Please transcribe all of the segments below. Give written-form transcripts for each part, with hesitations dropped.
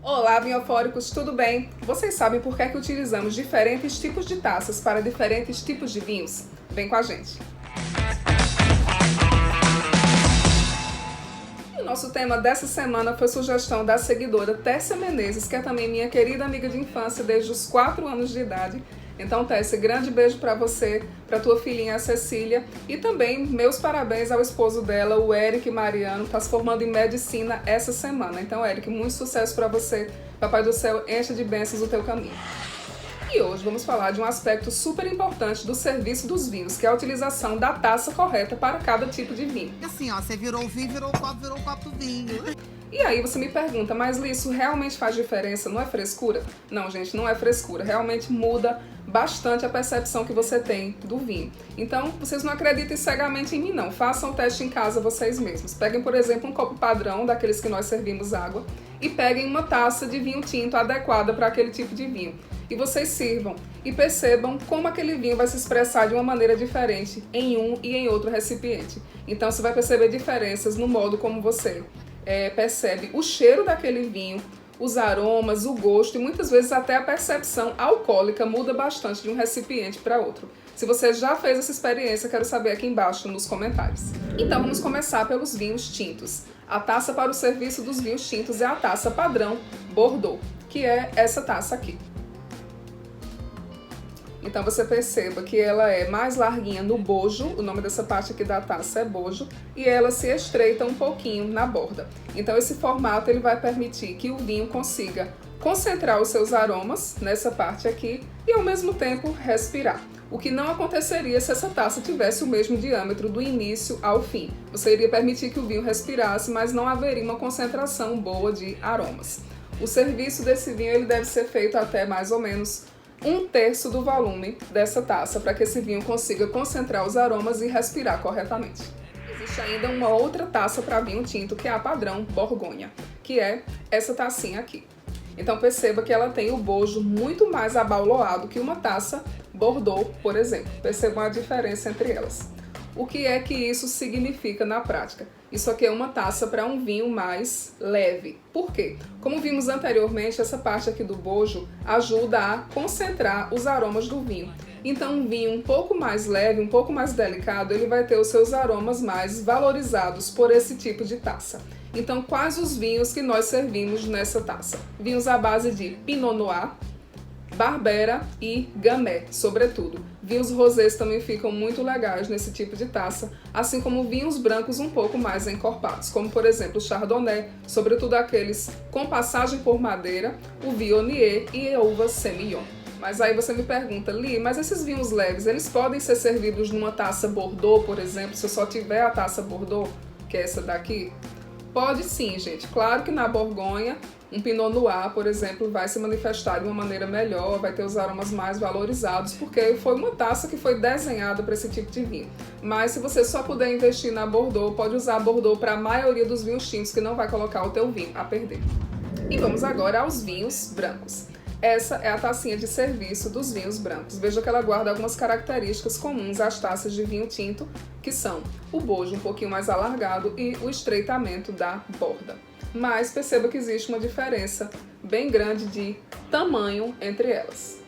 Olá, vinhofóricos, tudo bem? Vocês sabem por que é que utilizamos diferentes tipos de taças para diferentes tipos de vinhos? Vem com a gente! E o nosso tema dessa semana foi sugestão da seguidora Tessia Menezes, que é também minha querida amiga de infância desde os 4 anos de idade. Então, Tessia, grande beijo para você, para tua filhinha Cecília e também meus parabéns ao esposo dela, o Eric Mariano, que está se formando em medicina essa semana. Então, Eric, muito sucesso para você. Papai do céu encha de bênçãos o teu caminho. E hoje vamos falar de um aspecto super importante do serviço dos vinhos, que é a utilização da taça correta para cada tipo de vinho. Assim, ó, você virou o vinho, virou o copo do vinho. E aí você me pergunta, mas Li, isso realmente faz diferença? Não é frescura? Não, gente, não é frescura. Realmente muda bastante a percepção que você tem do vinho. Então, vocês não acreditem cegamente em mim, não. Façam o teste em casa vocês mesmos. Peguem, por exemplo, um copo padrão, daqueles que nós servimos água, e peguem uma taça de vinho tinto adequada para aquele tipo de vinho. E vocês sirvam e percebam como aquele vinho vai se expressar de uma maneira diferente em um e em outro recipiente. Então, você vai perceber diferenças no modo como você percebe o cheiro daquele vinho, os aromas, o gosto e muitas vezes até a percepção alcoólica muda bastante de um recipiente para outro. Se você já fez essa experiência, quero saber aqui embaixo nos comentários. Então vamos começar pelos vinhos tintos. A taça para o serviço dos vinhos tintos é a taça padrão Bordeaux, que é essa taça aqui. Então você perceba que ela é mais larguinha no bojo, o nome dessa parte aqui da taça é bojo, e ela se estreita um pouquinho na borda. Então esse formato ele vai permitir que o vinho consiga concentrar os seus aromas nessa parte aqui e ao mesmo tempo respirar. O que não aconteceria se essa taça tivesse o mesmo diâmetro do início ao fim. Você iria permitir que o vinho respirasse, mas não haveria uma concentração boa de aromas. O serviço desse vinho ele deve ser feito até mais ou menos 1/3 do volume dessa taça, para que esse vinho consiga concentrar os aromas e respirar corretamente. Existe ainda uma outra taça para vinho tinto, que é a padrão Borgonha, que é essa tacinha aqui. Então perceba que ela tem o bojo muito mais abauloado que uma taça Bordeaux, por exemplo. Percebam a diferença entre elas. O que é que isso significa na prática? Isso aqui é uma taça para um vinho mais leve. Por quê? Como vimos anteriormente, essa parte aqui do bojo ajuda a concentrar os aromas do vinho. Então um vinho um pouco mais leve, um pouco mais delicado, ele vai ter os seus aromas mais valorizados por esse tipo de taça. Então quais os vinhos que nós servimos nessa taça? Vinhos à base de Pinot Noir, Barbera e Gamay, sobretudo. Vinhos rosés também ficam muito legais nesse tipo de taça, assim como vinhos brancos um pouco mais encorpados, como por exemplo o Chardonnay, sobretudo aqueles com passagem por madeira, o Viognier e a uva Semillon. Mas aí você me pergunta, Li, mas esses vinhos leves, eles podem ser servidos numa taça Bordeaux, por exemplo, se eu só tiver a taça Bordeaux, que é essa daqui? Pode sim, gente. Claro que na Borgonha, um Pinot Noir, por exemplo, vai se manifestar de uma maneira melhor, vai ter os aromas mais valorizados, porque foi uma taça que foi desenhada para esse tipo de vinho. Mas se você só puder investir na Bordeaux, pode usar a Bordeaux para a maioria dos vinhos tintos, que não vai colocar o teu vinho a perder. E vamos agora aos vinhos brancos. Essa é a tacinha de serviço dos vinhos brancos. Veja que ela guarda algumas características comuns às taças de vinho tinto, que são o bojo um pouquinho mais alargado e o estreitamento da borda. Mas perceba que existe uma diferença bem grande de tamanho entre elas.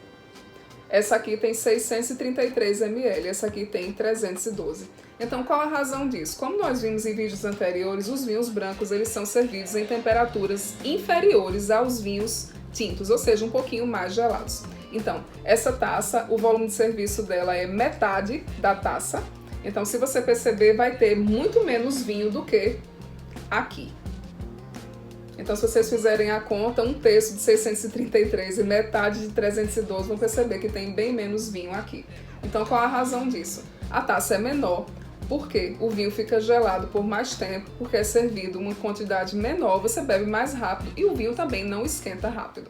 Essa aqui tem 633 ml, essa aqui tem 312. Então qual a razão disso? Como nós vimos em vídeos anteriores, os vinhos brancos eles são servidos em temperaturas inferiores aos vinhos tintos, ou seja, um pouquinho mais gelados. Então, essa taça, o volume de serviço dela é metade da taça. Então, se você perceber, vai ter muito menos vinho do que aqui. Então, se vocês fizerem a conta, 1/3 de 633 e metade de 312, vão perceber que tem bem menos vinho aqui. Então, qual a razão disso? A taça é menor, porque o vinho fica gelado por mais tempo, porque é servido uma quantidade menor, você bebe mais rápido e o vinho também não esquenta rápido.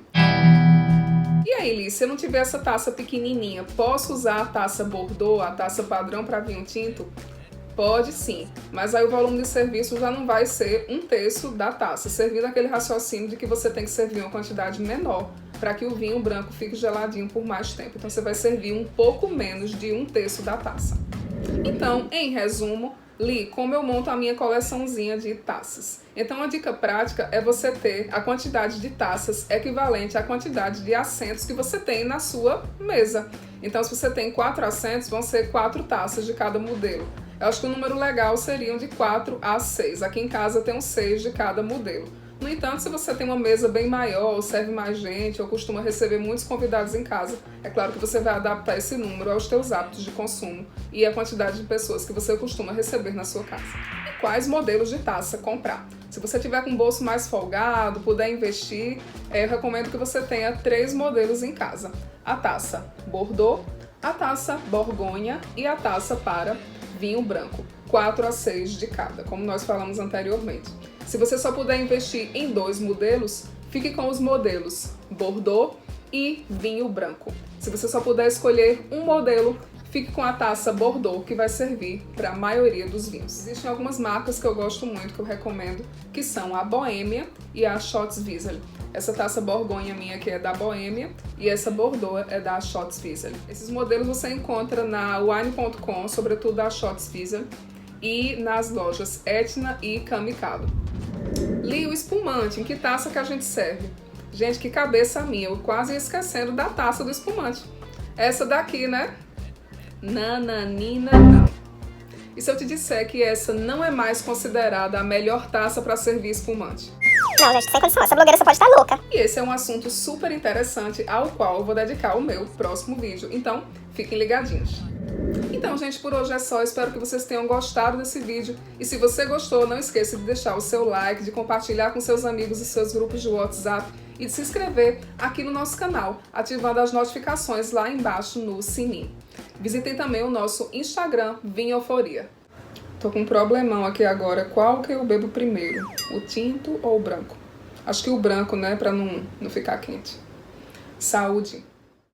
E aí, Li, se eu não tiver essa taça pequenininha, posso usar a taça Bordeaux, a taça padrão para vinho tinto? Pode sim, mas aí o volume de serviço já não vai ser 1/3 da taça, servindo aquele raciocínio de que você tem que servir uma quantidade menor para que o vinho branco fique geladinho por mais tempo. Então você vai servir um pouco menos de 1/3 da taça. Então, em resumo, Li, como eu monto a minha coleçãozinha de taças? Então a dica prática é você ter a quantidade de taças equivalente à quantidade de assentos que você tem na sua mesa. Então se você tem 4 assentos, vão ser 4 taças de cada modelo. Eu acho que o número legal seriam de 4 a 6. Aqui em casa tem 6 de cada modelo. No entanto, se você tem uma mesa bem maior, ou serve mais gente, ou costuma receber muitos convidados em casa, é claro que você vai adaptar esse número aos teus hábitos de consumo e à quantidade de pessoas que você costuma receber na sua casa. E quais modelos de taça comprar? Se você tiver com o bolso mais folgado, puder investir, eu recomendo que você tenha 3 modelos em casa. A taça Bordeaux, a taça Borgonha e a taça para vinho branco. 4 a 6 de cada, como nós falamos anteriormente. Se você só puder investir em 2 modelos, fique com os modelos Bordeaux e vinho branco. Se você só puder escolher um modelo, fique com a taça Bordeaux, que vai servir para a maioria dos vinhos. Existem algumas marcas que eu gosto muito, que eu recomendo, que são a Bohemia e a Schatz-Wiesel. Essa taça Borgonha minha aqui é da Bohemia e essa Bordeaux é da Schatz-Wiesel. Esses modelos você encontra na wine.com, sobretudo a Schatz-Wiesel, e nas lojas Etna e Kamikado. Li, o espumante, em que taça que a gente serve? Gente, que cabeça minha, eu quase ia esquecendo da taça do espumante. Essa daqui, né? Nananina não. E se eu te disser que essa não é mais considerada a melhor taça para servir espumante? Não, gente, sem condição, essa blogueira só pode estar louca. E esse é um assunto super interessante ao qual eu vou dedicar o meu próximo vídeo, então fiquem ligadinhos. Então, gente, por hoje é só. Espero que vocês tenham gostado desse vídeo. E se você gostou, não esqueça de deixar o seu like, de compartilhar com seus amigos e seus grupos de WhatsApp e de se inscrever aqui no nosso canal, ativando as notificações lá embaixo no sininho. Visitem também o nosso Instagram, Vinhoforia. Tô com um problemão aqui agora. Qual que eu bebo primeiro? O tinto ou o branco? Acho que o branco, né? Pra não ficar quente. Saúde!